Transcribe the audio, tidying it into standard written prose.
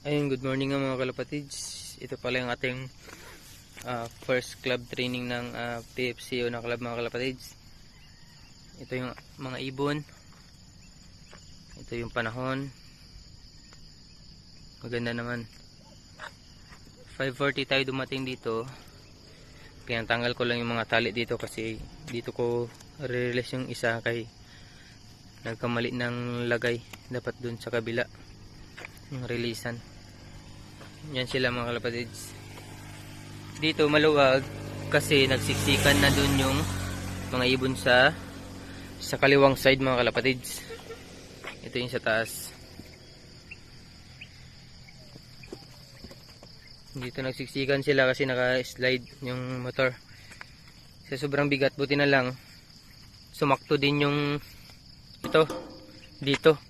Ayun, good morning nga mga kalapatids. Ito pala yung ating first club training ng PFCO na club mga kalapatids. Ito yung mga ibon. Ito yung panahon. Maganda naman. 5:40 tayo dumating dito. Pinatanggal ko lang yung mga tali dito kasi dito ko re-release yung isa kay nagkamali ng lagay. Dapat dun sa kabila yung releasean. Yan sila mga kalapatids. Dito maluwag kasi nagsiksikan na dun yung mga ibon sa kaliwang side mga kalapatids. Ito yung sa taas. Dito nagsiksikan sila kasi naka-slide yung motor. Sa sobrang bigat, buti na lang sumakto din yung ito dito.